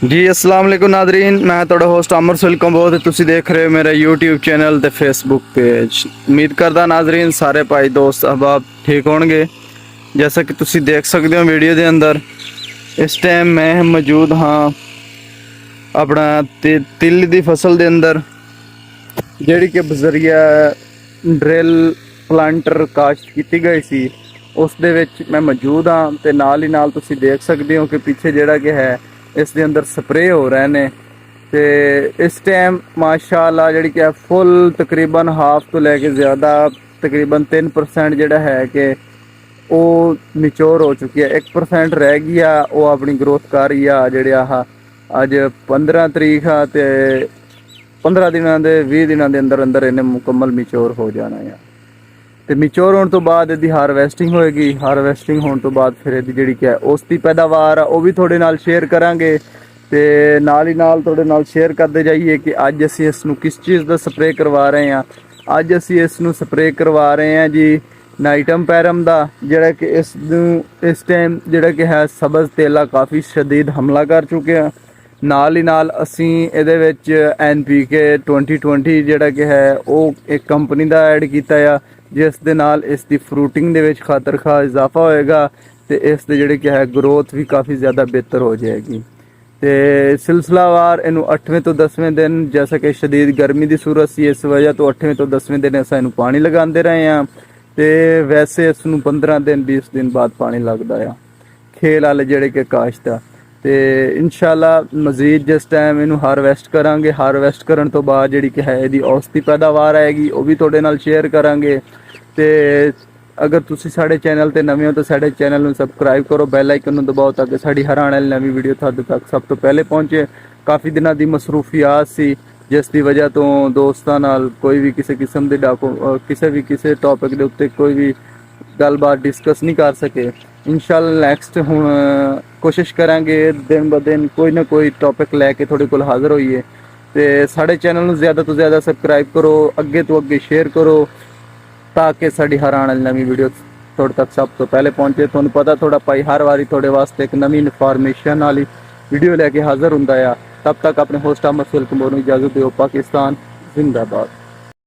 जी अस्सलाम वालेकुम नादरीन, मैं थोड़ा होस्ट अमर सुल कंबोज। तुसी देख रहे हो मेरा यूट्यूब चैनल ते फेसबुक पेज। उम्मीद करदा नादरीन सारे भाई दोस्त अहबाब ठीक होंगे। जैसा कि तुसी देख सकते हो वीडियो के अंदर, इस टाइम मैं मौजूद हाँ अपना तिल दी फसल के अंदर, जिहड़ी कि बजरिया ड्रिल प्लांटर काश्त की गई सी, उस दे विच मैं मौजूद हाँ। ते नाल ही नाल तुसी देख सकते हो कि पीछे जिहड़ा कि है इस दे अंदर स्प्रे हो रहे ने। ते इस टाइम माशाअल्लाह जिहड़ी कि फुल तकरीबन हाफ तो लैके ज़्यादा तकरीबन 3% जिहड़ा है कि वो मिच्योर हो चुकी है। 1% रह गई आ, वो अपनी ग्रोथ कर रही आ। जिहड़े आह अज 15 तरीक आ ते 15 दिनों के 20 दिनों के अंदर अंदर इन्हें मुकम्मल मिच्योर हो जाना है। तो मिच्योर होने तो बाद इसकी हारवैसटिंग होएगी। हारवैसटिंग होने तो बाद फिर इसकी जिहड़ी कि उसकी पैदावार वो भी थोड़े नाल शेयर करांगे। ते नाल ही नाल थोड़े नाल शेयर करते जाइए कि अज असीं इसनूं किस चीज़ का स्प्रे करवा रहे हैं। अज असीं इसनूं स्प्रे करवा रहे हैं जी नाइटम पैरम का, जिहड़ा कि इस टाइम जिहड़ा कि है सब्ज़ तेला काफ़ी शदीद हमला कर चुके हैं। नाल ही नाल असीं इहदे विच NPK 2020 जिहड़ा कि है वो एक कंपनी का ऐड किया है, जिस दे नाल इसकी फ्रूटिंग दे विच खातर खा इजाफा होएगा ते इस दे जिहड़ी कि है ग्रोथ भी काफ़ी ज़्यादा बेहतर हो जाएगी। ते सिलसिलावार इनू 8वें तो 10वें दिन, जैसा कि शदीद गर्मी की सूरत सी, इस वजह तो 8वें तो 10वें दिन असां इनू पानी लगाते रहे हैं। ते वैसे इसनू 15 दिन 20 दिन बाद पानी लगता है खेल वाले जिहड़े कि काश्त आ। ते इंशाअल्लाह मजीद जिस टाइम इनू हारवैसट करांगे, हारवैसट करन तो बाद जिहड़ी कि है इहदी औसती पैदावार आएगी, वो भी तुहाडे नाल शेयर करांगे। ते अगर तुसी साडे चैनल ते नवे हो तो साडे चैनल नूं सबसक्राइब करो, बैल आइकन नूं दबाओ ताकि साडी हर आने वाली नवी वीडियो तुहाडे तक सब तो पहले पहुंचे। काफ़ी दिनों की मसरूफियात सी, जिस दी वजह तो दोस्तां नाल कोई भी किसी किस्म के किसी टॉपिक के उत्ते कोई भी गलबात डिस्कस नहीं कर सके। इंशाअल्लाह नैक्सट हुण कोशिश करांगे दिन ब दिन कोई ना कोई टॉपिक लैके थोड़े कोल हाज़र होइए। ते साडे चैनल नूं ज़्यादा तो ज़्यादा सबसक्राइब करो, अगे तो अगे शेयर करो ताकि साडी हर आने वाली नवी वीडियो तुहाडे तक सब तो पहले पहुंचे। तुहानूं पता थोड़ा भाई हर वारी तुहाडे वास्ते एक नवी इनफॉर्मेशन वाली वीडियो लैके हाज़र हुंदा आ। तब तक अपने होस्ट अहमद सुल कंबोज नूं इजाज़त दिओ। पाकिस्तान जिंदाबाद।